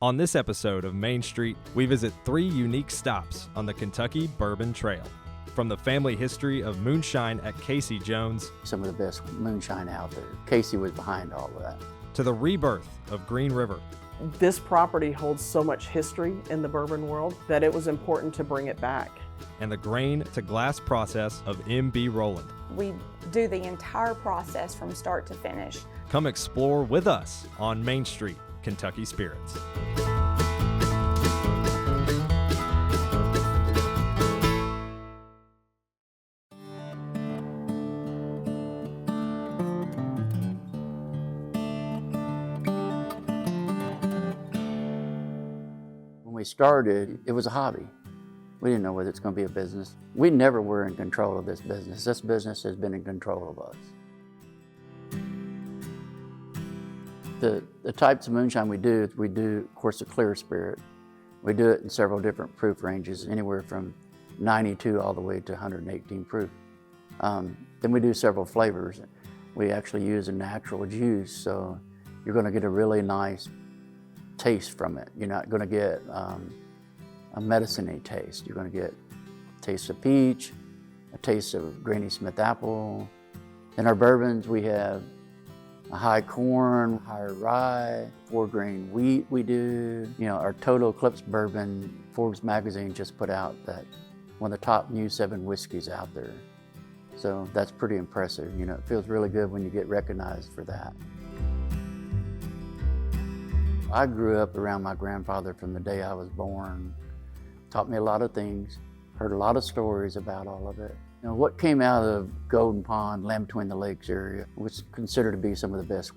On this episode of Main Street, we visit 3 unique stops on the Kentucky Bourbon Trail. From the family history of moonshine at Casey Jones, some of the best moonshine out there. Casey was behind all of that. To the rebirth of Green River. This property holds so much history in the bourbon world that it was important to bring it back. And the grain to glass process of MB Roland. We do the entire process from start to finish. Come explore with us on Main Street, Kentucky Spirits. When we started, it was a hobby. We didn't know whether it's going to be a business. We never were in control of this business. This business has been in control of us. The types of moonshine we do, of course, a clear spirit. We do it in several different proof ranges, anywhere from 92 all the way to 118 proof. Then we do several flavors. We actually use a natural juice, so you're going to get a really nice taste from it. You're not going to get a medicine-y taste. You're going to get a taste of peach, a taste of Granny Smith apple. In our bourbons, we have a high corn, higher rye, 4-grain wheat we do. You know, our Total Eclipse bourbon, Forbes magazine just put out that one of the top new 7 whiskeys out there. So that's pretty impressive. You know, it feels really good when you get recognized for that. I grew up around my grandfather from the day I was born. Taught me a lot of things, heard a lot of stories about all of it. You know, what came out of Golden Pond, Land Between the Lakes area was considered to be some of the best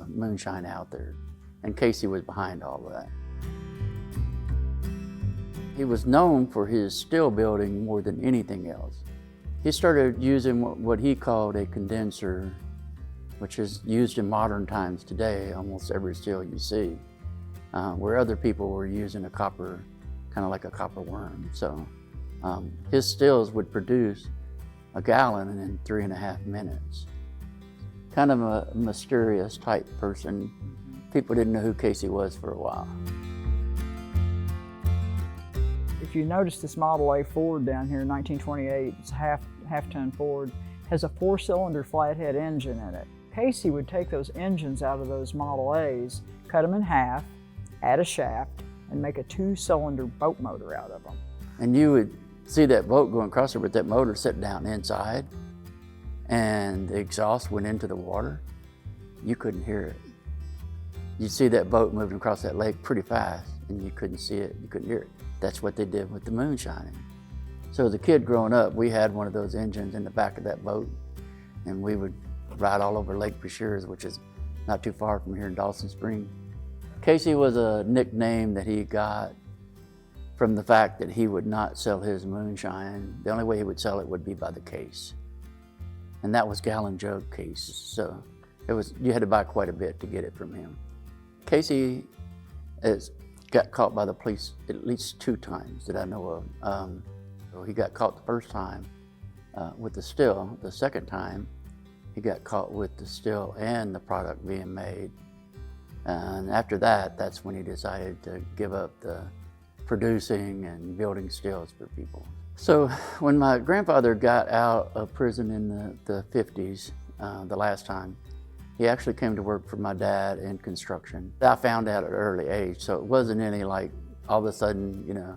moonshine out there. And Casey was behind all of that. He was known for his still building more than anything else. He started using what he called a condenser, which is used in modern times today, almost every still you see, where other people were using a copper, kind of like a copper worm. So his stills would produce a gallon in 3.5 minutes. Kind of a mysterious type person. People didn't know who Casey was for a while. If you notice this Model A Ford down here in 1928, it's a half-ton Ford, has a 4-cylinder flathead engine in it. Casey would take those engines out of those Model A's, cut them in half, add a shaft, and make a 2-cylinder boat motor out of them. And you would see that boat going across there with that motor sitting down inside, and the exhaust went into the water. You couldn't hear it. You'd see that boat moving across that lake pretty fast, and you couldn't see it, you couldn't hear it. That's what they did with the moonshining. So as a kid growing up, we had one of those engines in the back of that boat, and we would ride all over Lake Brashears, which is not too far from here in Dawson Springs. Casey was a nickname that he got from the fact that he would not sell his moonshine. The only way he would sell it would be by the case. And that was gallon jug cases. So you had to buy quite a bit to get it from him. Casey got caught by the police at least 2 times that I know of. So he got caught the first time with the still. The second time, he got caught with the still and the product being made. And after that, that's when he decided to give up the producing and building stills for people. So when my grandfather got out of prison in the 50s, the last time, he actually came to work for my dad in construction. I found out at an early age, so it wasn't any like all of a sudden, you know,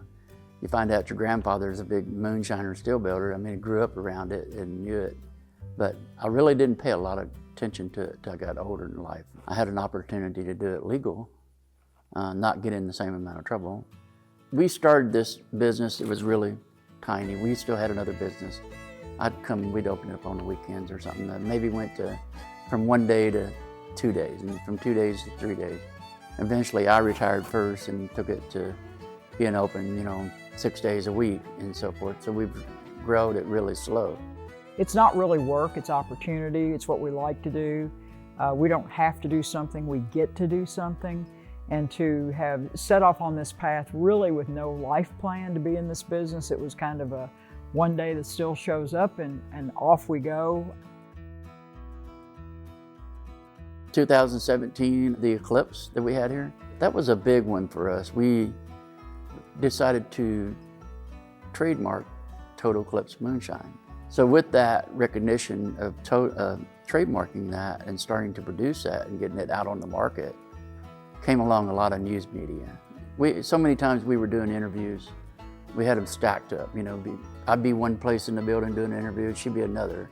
you find out your grandfather's a big moonshiner still builder. I mean, he grew up around it and knew it. But I really didn't pay a lot of attention to it until I got older in life. I had an opportunity to do it legal, not get in the same amount of trouble. We started this business, it was really tiny. We still had another business. We'd open it up on the weekends or something. Maybe went from 1 day to 2 days, and from 2 days to 3 days. Eventually I retired first and took it to being open, you know, 6 days a week and so forth. So we've grown it really slow. It's not really work, it's opportunity, it's what we like to do. We don't have to do something, we get to do something. And to have set off on this path really with no life plan to be in this business, it was kind of a one day that still shows up and off we go. 2017, the eclipse that we had here, That was a big one for us. We decided to trademark Total Eclipse Moonshine. So with that recognition of trademarking that and starting to produce that and getting it out on the market, came along a lot of news media. So many times we were doing interviews, we had them stacked up. You know, I'd be one place in the building doing an interview, she'd be another.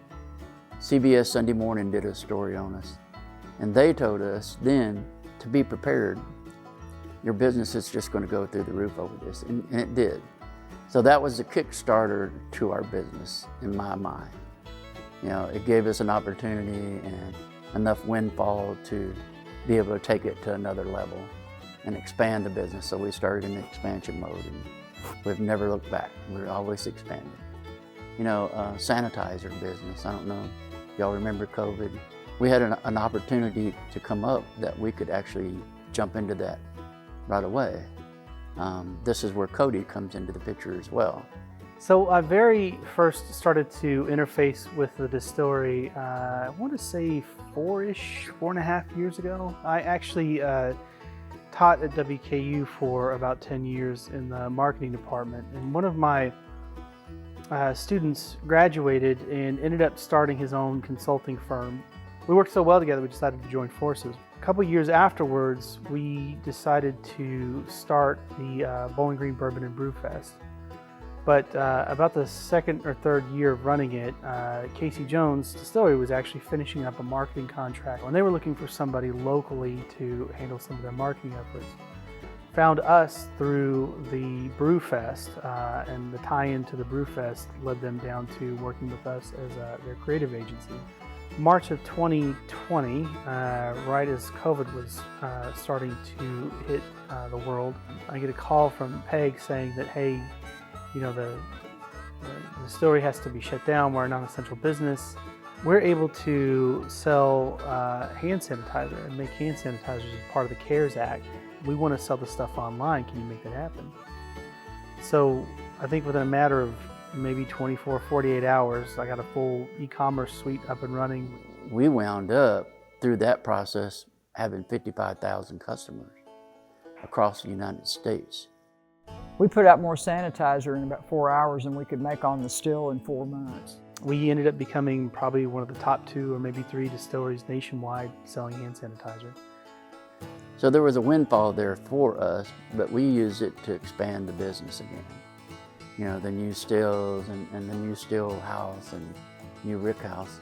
CBS Sunday Morning did a story on us. And they told us then to be prepared. Your business is just going to go through the roof over this, and it did. So that was the Kickstarter to our business in my mind. You know, it gave us an opportunity and enough windfall to be able to take it to another level and expand the business. So we started in expansion mode, and we've never looked back. We're always expanding. You know, sanitizer business, I don't know if y'all remember COVID. We had an opportunity to come up that we could actually jump into that right away. This is where Cody comes into the picture as well. So I very first started to interface with the distillery, I want to say 4.5 years ago. I actually taught at WKU for about 10 years in the marketing department, and one of my students graduated and ended up starting his own consulting firm. We worked so well together, we decided to join forces. A couple years afterwards, we decided to start the Bowling Green Bourbon and Brew Fest. But about the second or third year of running it, Casey Jones Distillery was actually finishing up a marketing contract, and they were looking for somebody locally to handle some of their marketing efforts. Found us through the Brew Fest, and the tie-in to the Brew Fest led them down to working with us as their creative agency. March of 2020, right as COVID was starting to hit the world, I get a call from Peg saying that, hey, you know, the distillery has to be shut down. We're a non-essential business. We're able to sell hand sanitizer and make hand sanitizers as part of the CARES Act. We want to sell the stuff online. Can you make that happen? So I think within a matter of maybe 24, 48 hours, I got a full e-commerce suite up and running. We wound up, through that process, having 55,000 customers across the United States. We put out more sanitizer in about 4 hours than we could make on the still in 4 months. We ended up becoming probably one of the top 2 or maybe 3 distilleries nationwide selling hand sanitizer. So there was a windfall there for us, but we used it to expand the business again. You know, the new stills and the new still house and new rick house.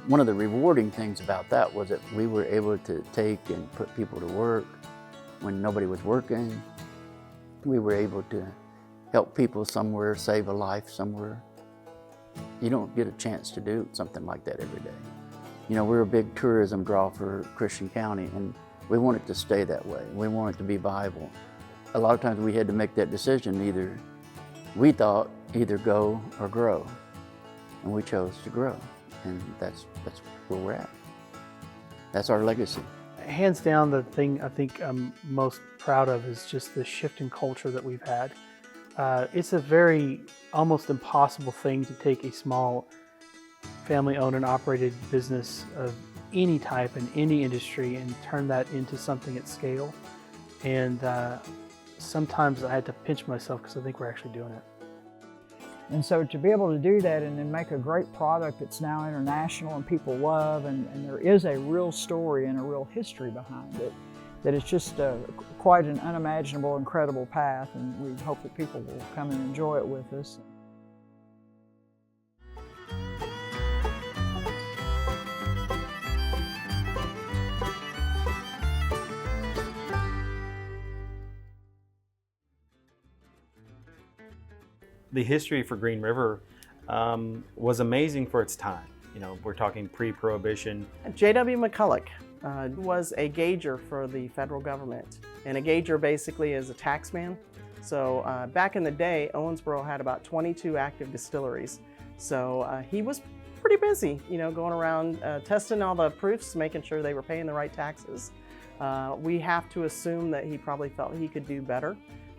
One of the rewarding things about that was that we were able to take and put people to work when nobody was working. We were able to help people somewhere, save a life somewhere. You don't get a chance to do something like that every day. You know, we're a big tourism draw for Christian County, and we want it to stay that way. We want it to be viable. A lot of times we had to make that decision, we thought either go or grow, and we chose to grow, and that's where we're at. That's our legacy. Hands down, the thing I think I'm most proud of is just the shift in culture that we've had. It's a very almost impossible thing to take a small family-owned and operated business of any type in any industry and turn that into something at scale. And sometimes I had to pinch myself because I think we're actually doing it. And so to be able to do that and then make a great product that's now international and people love, and there is a real story and a real history behind it, that it's just quite an unimaginable, incredible path, and we hope that people will come and enjoy it with us. The history for Green River was amazing for its time. You know, we're talking pre-prohibition. J.W. McCulloch was a gauger for the federal government. And a gauger basically is a tax man. So back in the day, Owensboro had about 22 active distilleries. So he was pretty busy, you know, going around testing all the proofs, making sure they were paying the right taxes. We have to assume that he probably felt he could do better.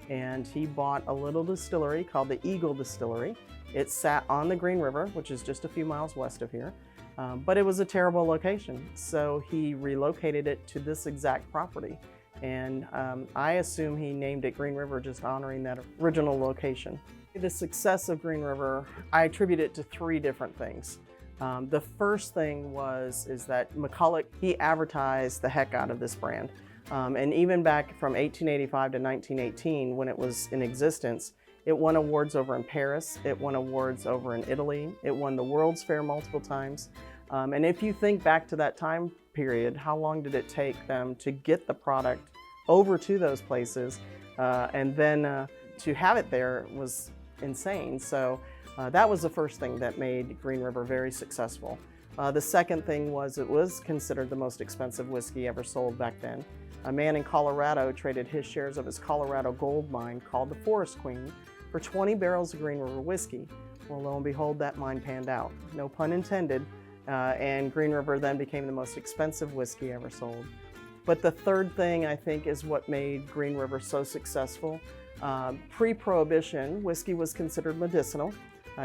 And he bought a little distillery called the Eagle Distillery. It sat on the Green River, which is just a few miles west of here. But it was a terrible location, so he relocated it to this exact property. And I assume he named it Green River, just honoring that original location. The success of Green River, I attribute it to three different things. The first thing is that McCulloch, he advertised the heck out of this brand. And even back from 1885 to 1918, when it was in existence, it won awards over in Paris, it won awards over in Italy, it won the World's Fair multiple times. And if you think back to that time period, how long did it take them to get the product over to those places? And then to have it there was insane. So that was the first thing that made Green River very successful. The second thing was it was considered the most expensive whiskey ever sold back then. A man in Colorado traded his shares of his Colorado gold mine, called the Forest Queen, for 20 barrels of Green River whiskey. Well, lo and behold, that mine panned out. No pun intended. And Green River then became the most expensive whiskey ever sold. But the third thing, I think, is what made Green River so successful. Pre-Prohibition, whiskey was considered medicinal.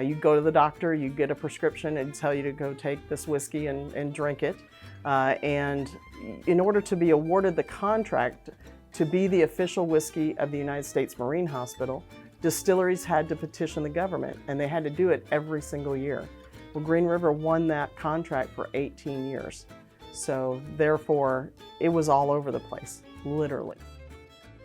You'd go to the doctor, you'd get a prescription and tell you to go take this whiskey and drink it. And in order to be awarded the contract to be the official whiskey of the United States Marine Hospital, distilleries had to petition the government, and they had to do it every single year. Well, Green River won that contract for 18 years. So therefore, it was all over the place, literally.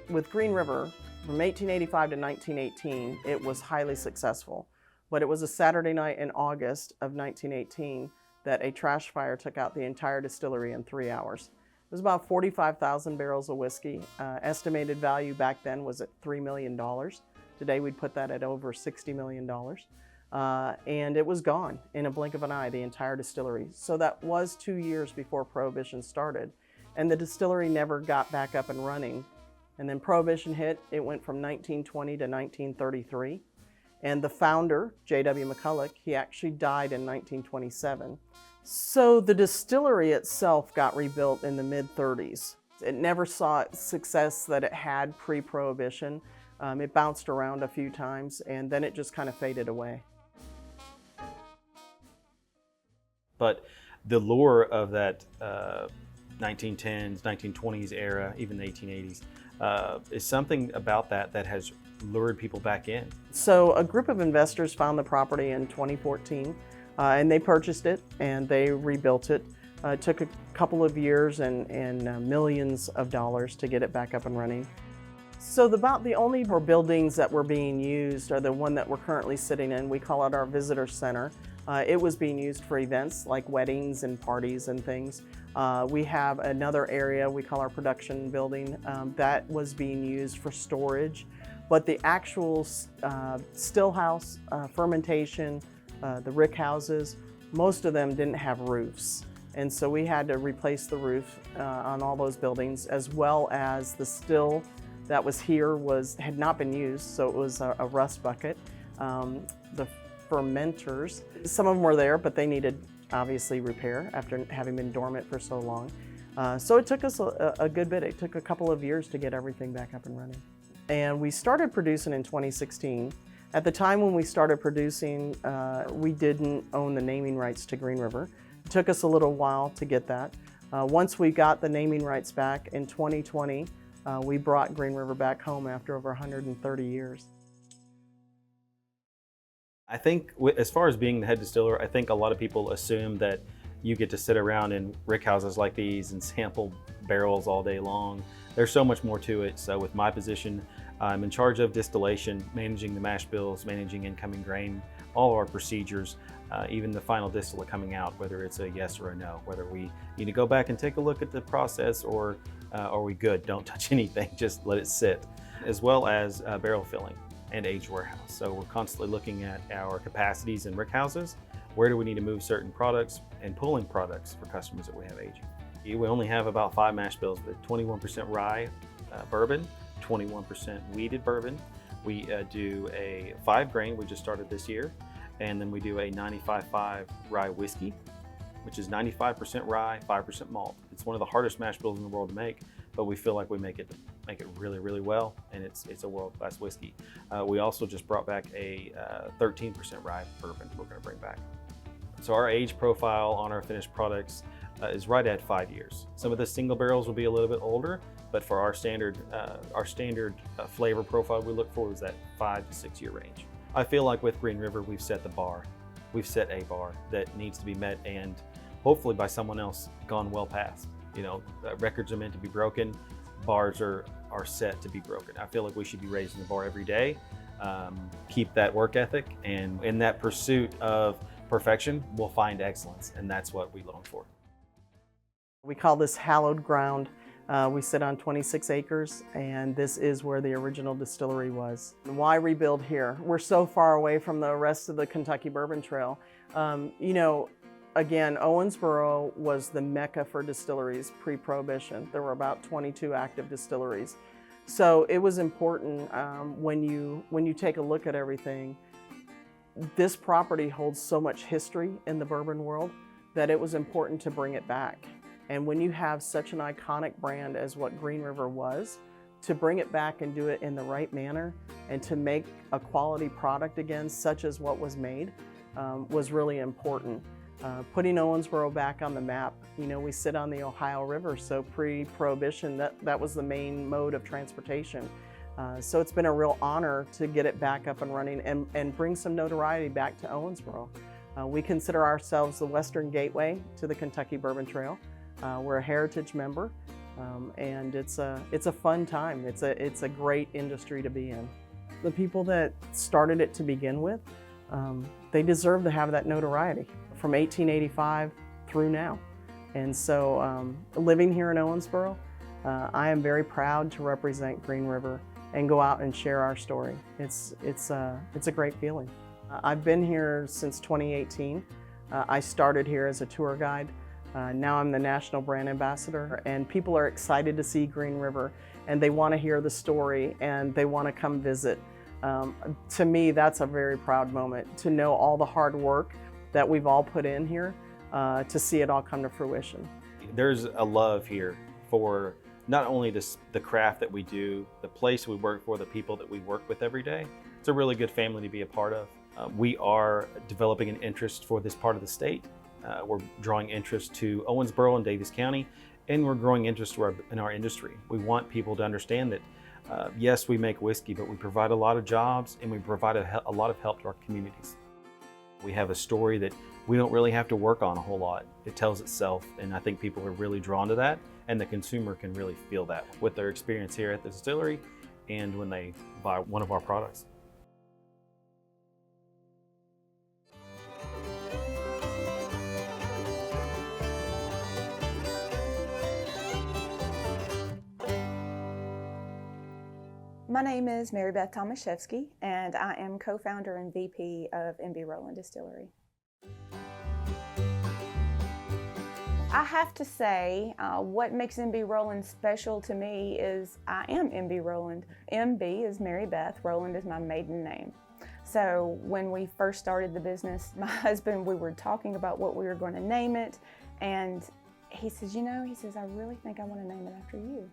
With Green River, from 1885 to 1918, it was highly successful. But it was a Saturday night in August of 1918 that a trash fire took out the entire distillery in 3 hours. It was about 45,000 barrels of whiskey. Estimated value back then was at $3 million. Today we'd put that at over $60 million. And it was gone in a blink of an eye, the entire distillery. So that was 2 years before Prohibition started. And the distillery never got back up and running. And then Prohibition hit, it went from 1920 to 1933. And the founder, J.W. McCulloch, he actually died in 1927. So the distillery itself got rebuilt in the mid-30s. It never saw success that it had pre-Prohibition. It bounced around a few times, and then it just kind of faded away. But the lure of that 1910s, 1920s era, even the 1880s, is something about that has lured people back in. So a group of investors found the property in 2014, and they purchased it and they rebuilt it. It took a couple of years and millions of dollars to get it back up and running. So about the only buildings that were being used are the one that we're currently sitting in. We call it our visitor center. It was being used for events like weddings and parties and things. We have another area we call our production building that was being used for storage. But the actual still house, fermentation, the rick houses, most of them didn't have roofs. And so we had to replace the roof on all those buildings, as well as the still that was here had not been used, so it was a rust bucket. The fermenters, some of them were there, but they needed obviously repair after having been dormant for so long. So it took us a good bit. It took a couple of years to get everything back up and running. And we started producing in 2016. At the time when we started producing, we didn't own the naming rights to Green River. It took us a little while to get that. Once we got the naming rights back in 2020, we brought Green River back home after over 130 years. I think as far as being the head distiller, I think a lot of people assume that you get to sit around in rick houses like these and sample barrels all day long. There's so much more to it. So with my position, I'm in charge of distillation, managing the mash bills, managing incoming grain, all of our procedures, even the final distillate coming out, whether it's a yes or a no, whether we need to go back and take a look at the process or are we good, don't touch anything, just let it sit, as well as barrel filling and aged warehouse. So we're constantly looking at our capacities in rick houses. Where do we need to move certain products and pulling products for customers that we have aging? We only have about 5 mash bills with 21% rye bourbon, 21% wheated bourbon. We do a 5 grain, we just started this year, and then we do a 95.5 rye whiskey, which is 95% rye, 5% malt. It's one of the hardest mash bills in the world to make, but we feel like we make it really, really well, and it's a world-class whiskey. We also just brought back a 13% rye bourbon we're going to bring back. So our age profile on our finished products is right at 5 years. Some of the single barrels will be a little bit older, but for our standard flavor profile we look for is that 5 to 6 year range. I feel like with Green River we've set the bar. We've set a bar that needs to be met, and hopefully by someone else gone well past. You know, records are meant to be broken, bars are set to be broken. I feel like we should be raising the bar every day, keep that work ethic, and in that pursuit of perfection, we'll find excellence, and that's what we long for. We call this hallowed ground. We sit on 26 acres, and this is where the original distillery was. Why rebuild here? We're so far away from the rest of the Kentucky Bourbon Trail. You know, again, Owensboro was the mecca for distilleries pre-prohibition. There were about 22 active distilleries. So it was important when you take a look at everything, this property holds so much history in the bourbon world that it was important to bring it back. And when you have such an iconic brand as what Green River was, to bring it back and do it in the right manner and to make a quality product again, such as what was made, was really important. Putting Owensboro back on the map, you know, we sit on the Ohio River, so pre-prohibition, that was the main mode of transportation. So it's been a real honor to get it back up and running and bring some notoriety back to Owensboro. We consider ourselves the Western Gateway to the Kentucky Bourbon Trail. We're a heritage member, and it's a fun time. It's a great industry to be in. The people that started it to begin with, they deserve to have that notoriety from 1885 through now. And so living here in Owensboro, I am very proud to represent Green River and go out and share our story. It's a great feeling. I've been here since 2018. I started here as a tour guide. Now I'm the National Brand Ambassador, and people are excited to see Green River, and they want to hear the story, and they want to come visit. To me, that's a very proud moment, to know all the hard work that we've all put in here, to see it all come to fruition. There's a love here for not only the craft that we do, the place we work for, the people that we work with every day. It's a really good family to be a part of. We are developing an interest for this part of the state. We're drawing interest to Owensboro and Daviess County, and we're growing interest in our industry. We want people to understand that, yes, we make whiskey, but we provide a lot of jobs, and we provide a lot of help to our communities. We have a story that we don't really have to work on a whole lot. It tells itself, and I think people are really drawn to that, and the consumer can really feel that with their experience here at the distillery and when they buy one of our products. My name is Mary Beth Tomaszewski, and I am co-founder and VP of MB Roland Distillery. I have to say, what makes MB Roland special to me is I am MB Roland. MB is Mary Beth, Roland is my maiden name. So when we first started the business, my husband, we were talking about what we were going to name it, and he says, I really think I want to name it after you.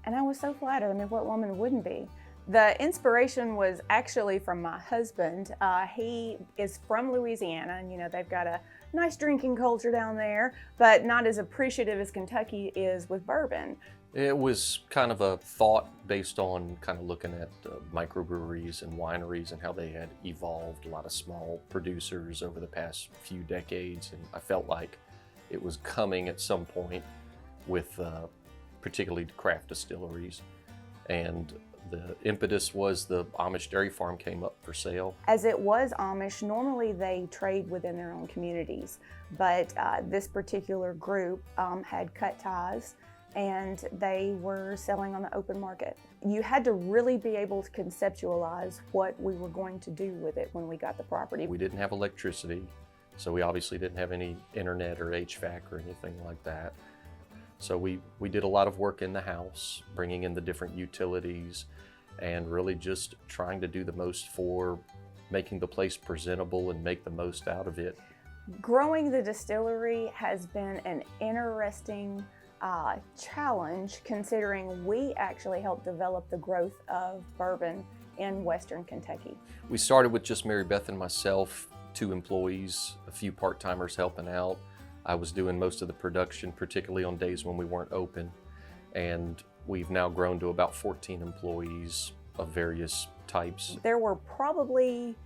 And I was so flattered. I mean, what woman wouldn't be? The inspiration was actually from my husband. He is from Louisiana, and they've got a nice drinking culture down there, but not as appreciative as Kentucky is with bourbon. It was kind of a thought based on kind of looking at microbreweries and wineries and how they had evolved, a lot of small producers over the past few decades, and I felt like it was coming at some point with particularly craft distilleries, and the impetus was the Amish dairy farm came up for sale. As it was Amish, normally they trade within their own communities, but this particular group had cut ties and they were selling on the open market. You had to really be able to conceptualize what we were going to do with it when we got the property. We didn't have electricity, so we obviously didn't have any internet or HVAC or anything like that. So we did a lot of work in the house, bringing in the different utilities and really just trying to do the most for making the place presentable and make the most out of it. Growing the distillery has been an interesting challenge, considering we actually helped develop the growth of bourbon in Western Kentucky. We started with just Mary Beth and myself 2 employees, a few part-timers helping out. I was doing most of the production, particularly on days when we weren't open. And we've now grown to about 14 employees of various types. There were probably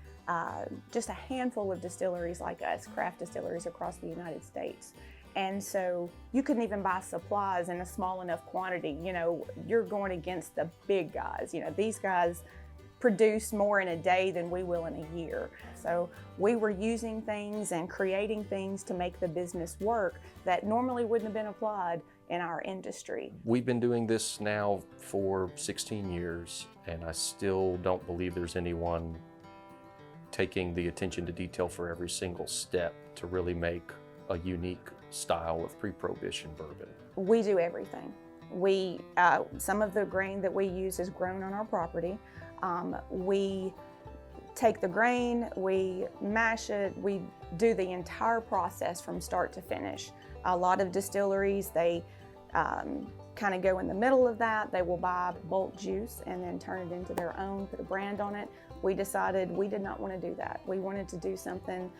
just a handful of distilleries like us, craft distilleries across the United States. And so you couldn't even buy supplies in a small enough quantity. You know, you're going against the big guys. You know, these guys produce more in a day than we will in a year. So we were using things and creating things to make the business work that normally wouldn't have been applied in our industry. We've been doing this now for 16 years, and I still don't believe there's anyone taking the attention to detail for every single step to really make a unique style of pre-prohibition bourbon. We do everything. Some of the grain that we use is grown on our property. We take the grain, we mash it, we do the entire process from start to finish. A lot of distilleries, they kind of go in the middle of that. They will buy bulk juice and then turn it into their own, put a brand on it. We decided we did not want to do that. We wanted to do something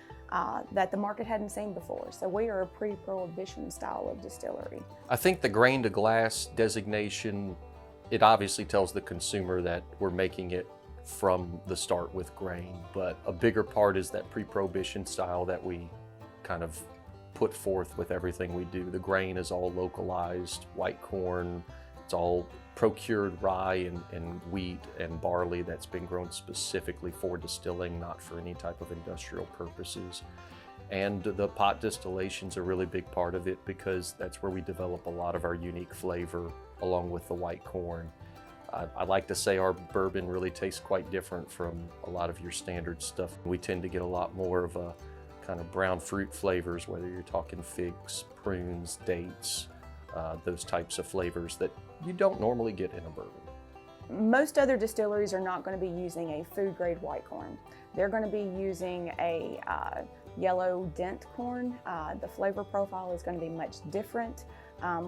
that the market hadn't seen before. So we are a pre-prohibition style of distillery. I think the grain to glass designation, it obviously tells the consumer that we're making it from the start with grain, but a bigger part is that pre-prohibition style that we kind of put forth with everything we do. The grain is all localized, white corn, it's all procured rye and wheat and barley that's been grown specifically for distilling, not for any type of industrial purposes. And the pot distillation's a really big part of it because that's where we develop a lot of our unique flavor along with the white corn. I like to say our bourbon really tastes quite different from a lot of your standard stuff. We tend to get a lot more of a kind of brown fruit flavors, whether you're talking figs, prunes, dates, those types of flavors that you don't normally get in a bourbon. Most other distilleries are not going to be using a food grade white corn. They're going to be using a yellow dent corn. The flavor profile is going to be much different.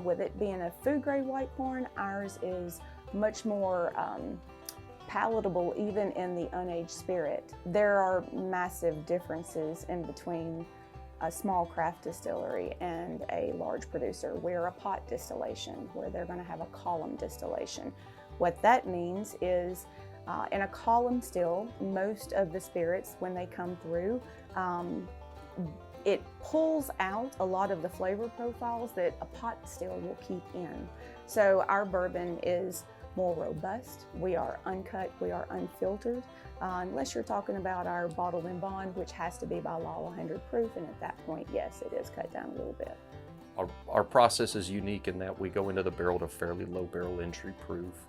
With it being a food grade white corn, ours is much more palatable even in the unaged spirit. There are massive differences in between a small craft distillery and a large producer. We're a pot distillation where they're going to have a column distillation. What that means is in a column still, most of the spirits, when they come through, it pulls out a lot of the flavor profiles that a pot still will keep in. So our bourbon is more robust. We are uncut, we are unfiltered, unless you're talking about our bottled in bond, which has to be by law 100 proof, and at that point, yes, it is cut down a little bit. Our process is unique in that we go into the barrel at a fairly low barrel entry proof.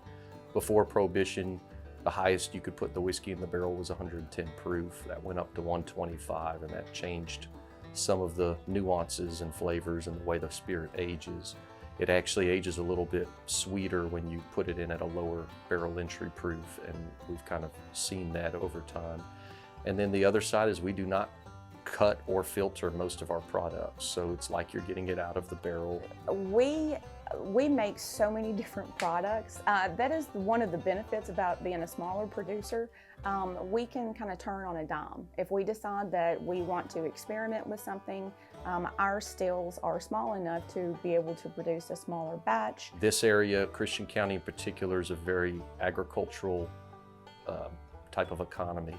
Before Prohibition, the highest you could put the whiskey in the barrel was 110 proof. That went up to 125, and that changed some of the nuances and flavors and the way the spirit ages. It actually ages a little bit sweeter when you put it in at a lower barrel entry proof, and we've kind of seen that over time. And then the other side is we do not cut or filter most of our products, so it's like you're getting it out of the barrel. We make so many different products. That is one of the benefits about being a smaller producer. We can kind of turn on a dime. If we decide that we want to experiment with something, our stills are small enough to be able to produce a smaller batch. This area, Christian County in particular, is a very agricultural type of economy.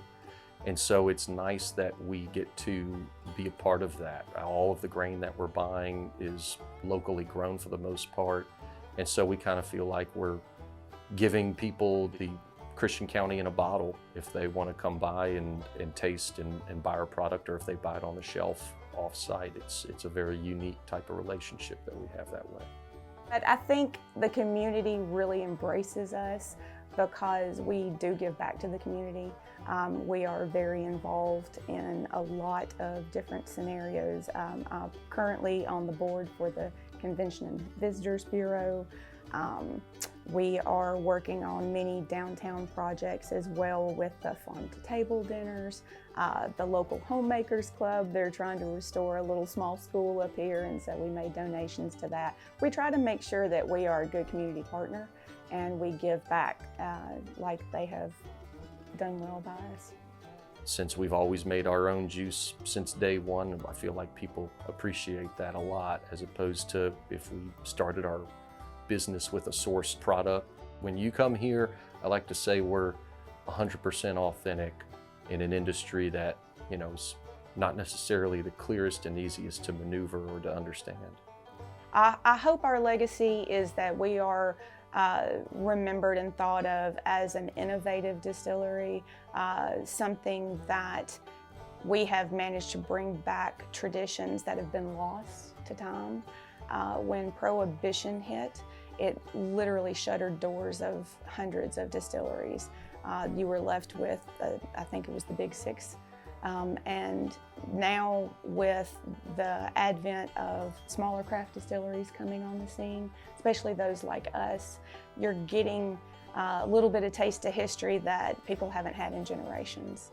And so it's nice that we get to be a part of that. All of the grain that we're buying is locally grown for the most part. And so we kind of feel like we're giving people the Christian County in a bottle if they want to come by and taste and buy our product, or if they buy it on the shelf off-site. It's a very unique type of relationship that we have that way. But I think the community really embraces us because we do give back to the community. We are very involved in a lot of different scenarios. I'm currently on the board for the Convention and Visitors Bureau. We are working on many downtown projects as well with the farm to table dinners, the local homemakers club. They're trying to restore a little small school up here, and so we made donations to that. We try to make sure that we are a good community partner and we give back like they have done well by us. since we've always made our own juice since day one, I feel like people appreciate that a lot, as opposed to if we started our business with a sourced product. When you come here, I like to say we're 100% authentic in an industry that, you know, is not necessarily the clearest and easiest to maneuver or to understand. I hope our legacy is that we are remembered and thought of as an innovative distillery, something that we have managed to bring back traditions that have been lost to time. When prohibition hit, it literally shuttered doors of hundreds of distilleries. You were left with, I think it was the Big Six. And now with the advent of smaller craft distilleries coming on the scene, especially those like us, you're getting a little bit of taste of history that people haven't had in generations.